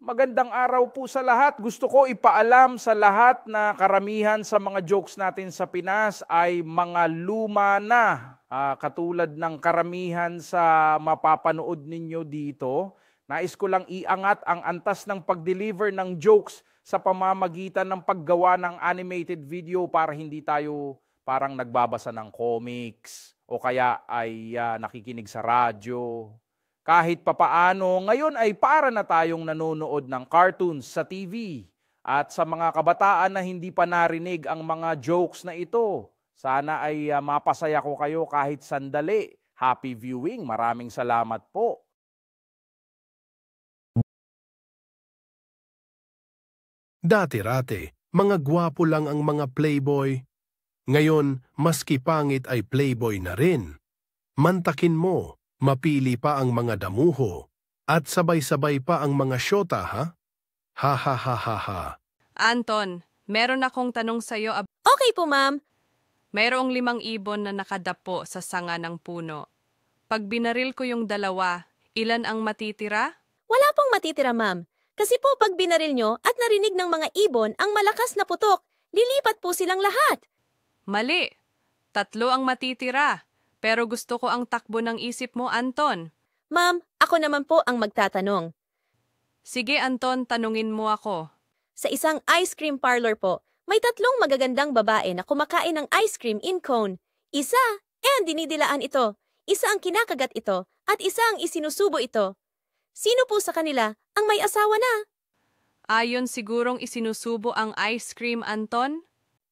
Magandang araw po sa lahat. Gusto ko ipaalam sa lahat na karamihan sa mga jokes natin sa Pinas ay mga luma na. Katulad ng karamihan sa mapapanood ninyo dito. Nais ko lang iangat ang antas ng pag-deliver ng jokes sa pamamagitan ng paggawa ng animated video para hindi tayo parang nagbabasa ng comics o kaya ay nakikinig sa radyo. Kahit papaano, ngayon ay para na tayong nanonood ng cartoons sa TV. At sa mga kabataan na hindi pa narinig ang mga jokes na ito, sana ay mapasaya ko kayo kahit sandali. Happy viewing. Maraming salamat po. Dati-rate, mga gwapo lang ang mga playboy. Ngayon, maski pangit ay playboy na rin. Mantakin mo. Mapili pa ang mga damuho, at sabay-sabay pa ang mga syota, ha? Ha ha ha ha ha. Anton, meron akong tanong sa'yo. Okay po, ma'am. Mayroong 5 ibon na nakadapo sa sanga ng puno. Pag binaril ko yung 2, ilan ang matitira? Wala pong matitira, ma'am. Kasi po pag binaril nyo at narinig ng mga ibon ang malakas na putok, lilipat po silang lahat. Mali. 3 ang matitira. Pero gusto ko ang takbo ng isip mo, Anton. Ma'am, ako naman po ang magtatanong. Sige, Anton, tanungin mo ako. Sa isang ice cream parlor po, may 3 magagandang babae na kumakain ng ice cream in cone. Isa, ang dinidilaan ito. Isa ang kinakagat ito, at isa ang isinusubo ito. Sino po sa kanila ang may asawa na? Ayon sigurong isinusubo ang ice cream, Anton?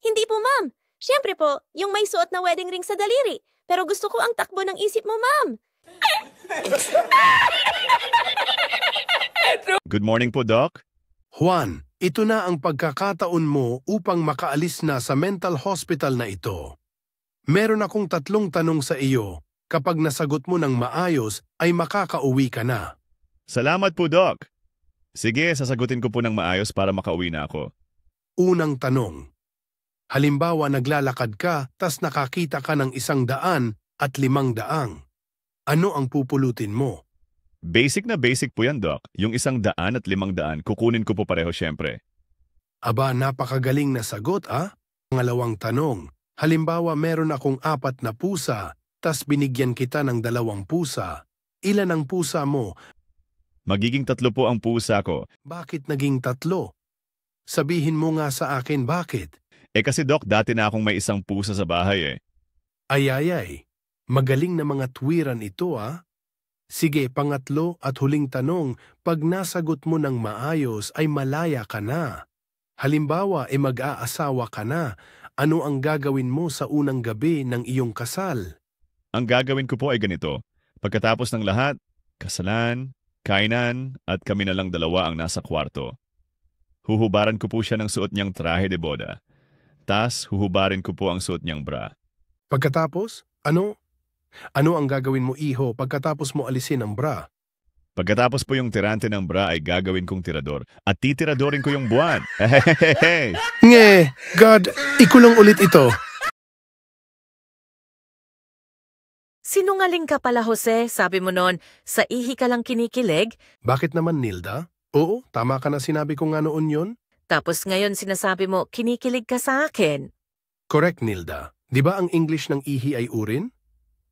Hindi po, ma'am. Siyempre po, yung may suot na wedding ring sa daliri. Pero gusto ko ang takbo ng isip mo, ma'am. Good morning po, Doc. Juan, ito na ang pagkakataon mo upang makaalis na sa mental hospital na ito. Meron akong 3 tanong sa iyo. Kapag nasagot mo ng maayos, ay makakauwi ka na. Salamat po, Doc. Sige, sasagutin ko po ng maayos para makauwi na ako. Unang tanong. Halimbawa, naglalakad ka, tas nakakita ka ng 100 at 500. Ano ang pupulutin mo? Basic na basic po yan, Doc. Yung 100 at 500, kukunin ko po pareho syempre. Aba, napakagaling na sagot, ah? Pangalawang tanong. Halimbawa, meron akong 4 na pusa, tas binigyan kita ng 2 pusa. Ilan ang pusa mo? Magiging 3 po ang pusa ko. Bakit naging 3? Sabihin mo nga sa akin bakit. Kasi Doc, dati na akong may 1 pusa sa bahay eh. Ay. Magaling na mga tuwiran ito, ah. Sige, pangatlo at huling tanong, pag nasagot mo ng maayos ay malaya ka na. Halimbawa, mag-aasawa ka na. Ano ang gagawin mo sa unang gabi ng iyong kasal? Ang gagawin ko po ay ganito. Pagkatapos ng lahat, kasalan, kainan, at kami na lang 2 ang nasa kwarto. Huhubaran ko po siya ng suot niyang trahe de boda. Tas, huhubarin ko po ang suot niyang bra. Pagkatapos, ano? Ano ang gagawin mo, iho, pagkatapos mo alisin ang bra? Pagkatapos po yung tirante ng bra ay gagawin kong tirador. At titiradorin ko yung buwan. Nge, God, ikulong ulit ito. Sinungaling ka pala, Jose. Sabi mo noon, sa ihi ka lang kinikilig. Bakit naman, Nilda? Oo, tama ka na sinabi ko nga noon yun. Tapos ngayon sinasabi mo, kinikilig ka sa akin. Correct, Nilda. Di ba ang English ng ihi ay urine?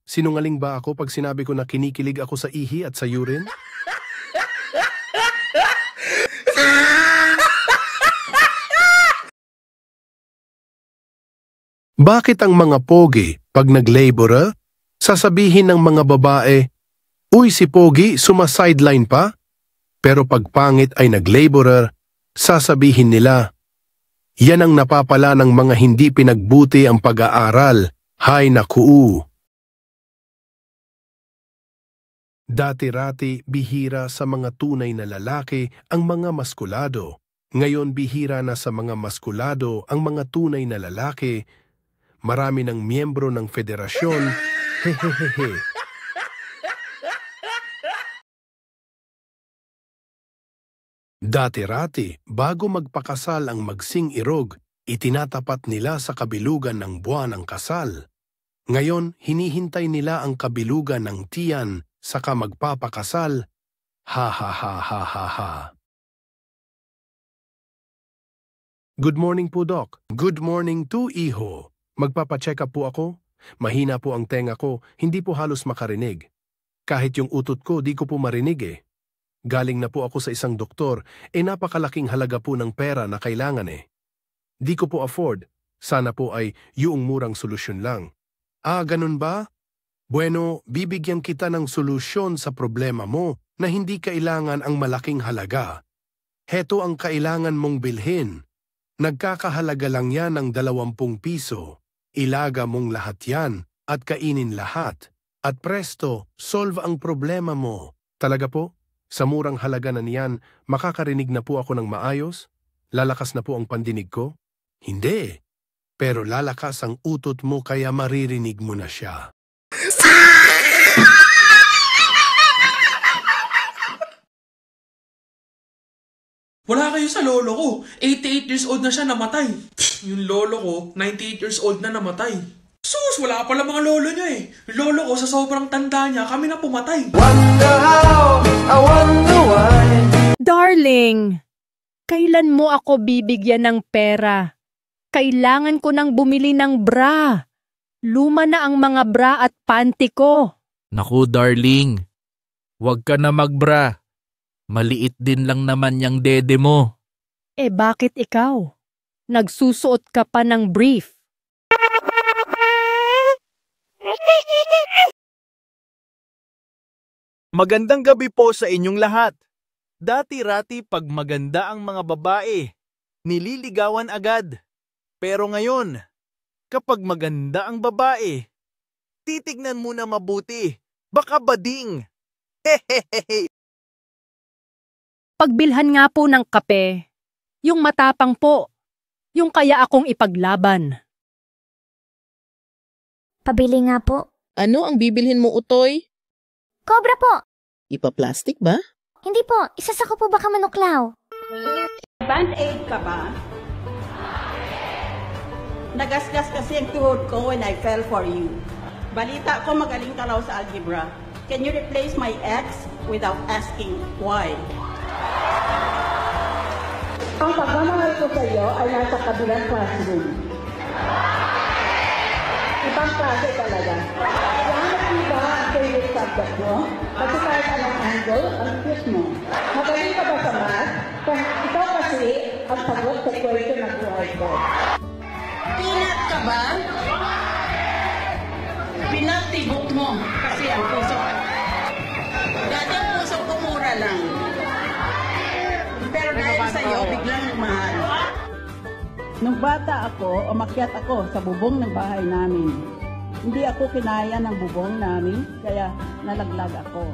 Sinungaling ba ako pag sinabi ko na kinikilig ako sa ihi at sa urine? Bakit ang mga pogi, pag nag-labor, sasabihin ng mga babae, "Uy, si pogi, suma-sideline pa?" Pero pag pangit ay nag-laborer, sasabihin nila, "Yan ang napapala ng mga hindi pinagbuti ang pag-aaral. Hay naku." Dati-rati bihira sa mga tunay na lalaki ang mga maskulado. Ngayon bihira na sa mga maskulado ang mga tunay na lalaki. Marami ng miyembro ng federasyon. Hehehehe. Dati-rati, bago magpakasal ang magsing irog, itinatapat nila sa kabilugan ng buwan ang kasal. Ngayon, hinihintay nila ang kabilugan ng tiyan saka magpapakasal. Ha ha ha ha ha ha. Good morning po, Doc. Good morning to iho. Magpapacheck up po ako. Mahina po ang tenga ko, hindi po halos makarinig. Kahit yung utot ko, di ko po marinig eh. Galing na po ako sa isang doktor, napakalaking halaga po ng pera na kailangan eh. Di ko po afford. Sana po ay yung murang solusyon lang. Ah, ganun ba? Bueno, bibigyan kita ng solusyon sa problema mo na hindi kailangan ang malaking halaga. Heto ang kailangan mong bilhin. Nagkakahalaga lang yan ng 20 piso. Ilaga mong lahat yan at kainin lahat. At presto, solve ang problema mo. Talaga po? Sa murang halaga na niyan, makakarinig na po ako ng maayos? Lalakas na po ang pandinig ko? Hindi. Pero lalakas ang utot mo kaya maririnig mo na siya. Wala kayo sa lolo ko. 88 years old na siya, namatay. Yung lolo ko, 98 years old na namatay. Sus, wala pala mga lolo niya eh. Yung lolo ko, sa sobrang tanda niya, kami na pumatay. Darling, kailan mo ako bibigyan ng pera? Kailangan ko nang bumili ng bra. Luma na ang mga bra at panty ko. Naku, darling. Huwag ka na magbra. Maliit din lang naman yung dede mo. Eh bakit ikaw? Nagsusuot ka pa ng brief. Magandang gabi po sa inyong lahat. Dati-rati pag maganda ang mga babae, nililigawan agad. Pero ngayon, kapag maganda ang babae, titignan muna mabuti. Baka bading. Hehehehe. Pagbilhan nga po ng kape. Yung matapang po. Yung kaya akong ipaglaban. Pabili nga po. Ano ang bibilhin mo, Utoy? Cobra po. Ipa-plastic ba? Hindi po. Isasako po baka manuklaw. Band-aid ka ba? Nagasgas kasi ang tuhod ko when I fell for you. Balita ko magaling ka raw sa algebra. Can you replace my X without asking why? Ang pagmamahal ko sa iyo ay nasa kabilang classroom. Ibang klase talaga. Hanap mo ba ang favorite subject mo? Kasi kahit anong angle, ang quiz mo. Magaling ka ba sa math? Kung ikaw kasi ang sagot sa question ng buhay ko. Pinat ka ba? Pinatibok mo kasi ang puso. Dati ang puso ko mura lang. Pero dahil sa'yo, biglang mahal. Nung bata ako, umakyat ako sa bubong ng bahay namin. Hindi ako kinaya ng bubong namin, kaya nalaglag ako.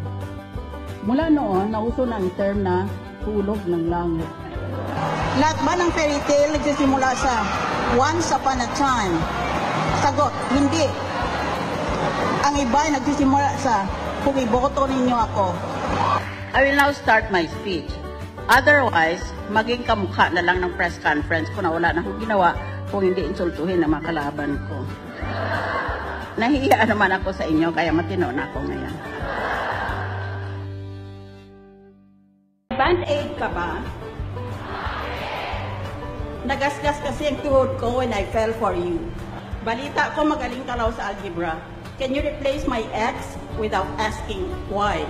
Mula noon, nauso na ang term na hulog ng langit. Lahat ba ng fairy tale nagsisimula sa once upon a time? Sagot, hindi. Ang iba ay nagsisimula sa kung iboto ninyo ako. I will now start my speech. Otherwise, maging kamukha na lang ng press conference ko na wala na akong ginawa kung hindi insultuhin ang mga kalaban ko. Nahihiya naman ako sa inyo, kaya matino na ako ngayon. Band-aid ka ba? Nagasgas kasi ang tuhod ko when I fell for you. Balita ko magaling ka raw sa algebra. Can you replace my X without asking why?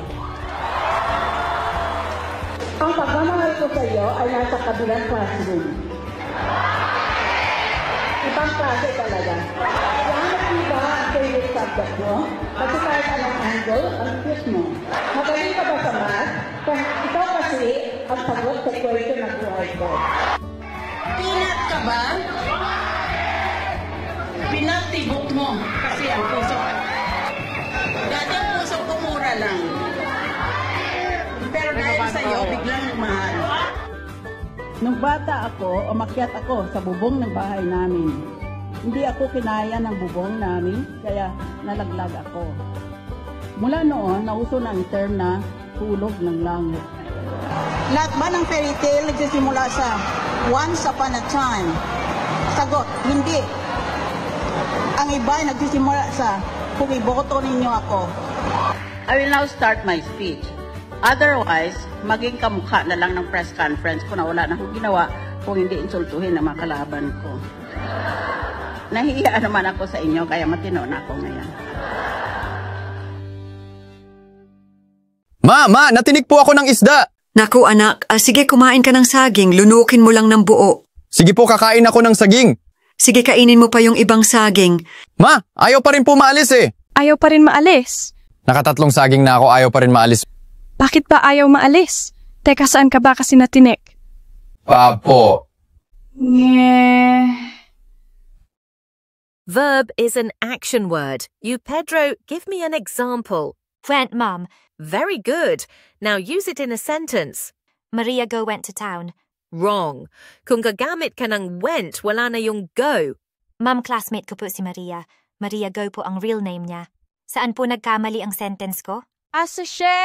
Ang pagmamahal ko sa iyo ay nasa kabilang classroom. Ibang klase talaga. Hanap mo ba ang favorite subject mo? Kasi kahit anong angle, ang quiz mo. Magaling ka ba sa math? Kung ikaw kasi ang sagot sa question ng buhay ko. Pinat ka ba? Pinatibok mo kasi ang puso. Dati ang puso ko mura lang. Pero dahil sa'yo, biglang mahal. Nung bata ako, umakyat ako sa bubong ng bahay namin. Hindi ako kinaya ng bubong namin, kaya nalaglag ako. Mula noon, nauso na ang term na hulog ng langit. Lahat ba ng fairy tale nagsisimula sa once upon a time? Sagot, hindi. Ang iba ay nagsisimula sa kung iboto ninyo ako. I will now start my speech. Otherwise, maging kamukha na lang ng press conference ko na wala na akong ginawa kung hindi insultuhin ang mga kalaban ko. Nahihiya naman ako sa inyo, kaya matino na ako ngayon. Ma, natinig po ako ng isda. Naku anak, sige kumain ka ng saging, lunukin mo lang ng buo. Sige po, kakain ako ng saging. Sige kainin mo pa yung ibang saging. Ma, ayaw pa rin po maalis eh. Ayaw pa rin maalis? Nakatatlong saging na ako, ayaw pa rin maalis. Bakit ba ayaw maalis? Teka, saan ka ba kasi natinik? Papo. Verb is an action word. You, Pedro, give me an example. Went, Mom. Very good. Now use it in a sentence. Maria Go went to town. Wrong. Kung gagamit ka ng went, wala na yung go. Mom, classmate ko po si Maria. Maria Go po ang real name niya. Saan po nagkamali ang sentence ko? Asa siya?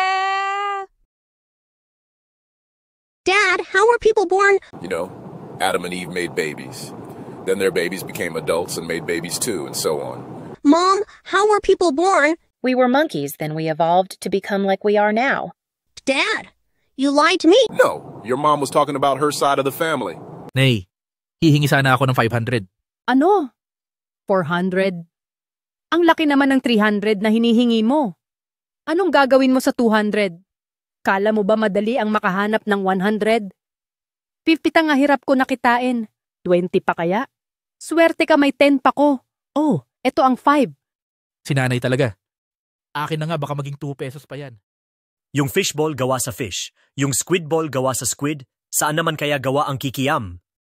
Dad, how were people born? You know, Adam and Eve made babies. Then their babies became adults and made babies too, and so on. Mom, how were people born? We were monkeys, then we evolved to become like we are now. Dad, you lied to me. No, your mom was talking about her side of the family. Nay, hihingi sana ako ng 500. Ano? 400? Ang laki naman ng 300 na hinihingi mo. Anong gagawin mo sa 200? Kala mo ba madali ang makahanap ng 100? 50 nga hirap ko nakitain. 20 pa kaya? Swerte ka may 10 pa ko. Oh, eto ang 5. Sinanay talaga. Akin na nga, baka maging 2 pesos pa yan. Yung fishball gawa sa fish, yung squid ball gawa sa squid, saan naman kaya gawa ang kikiyam?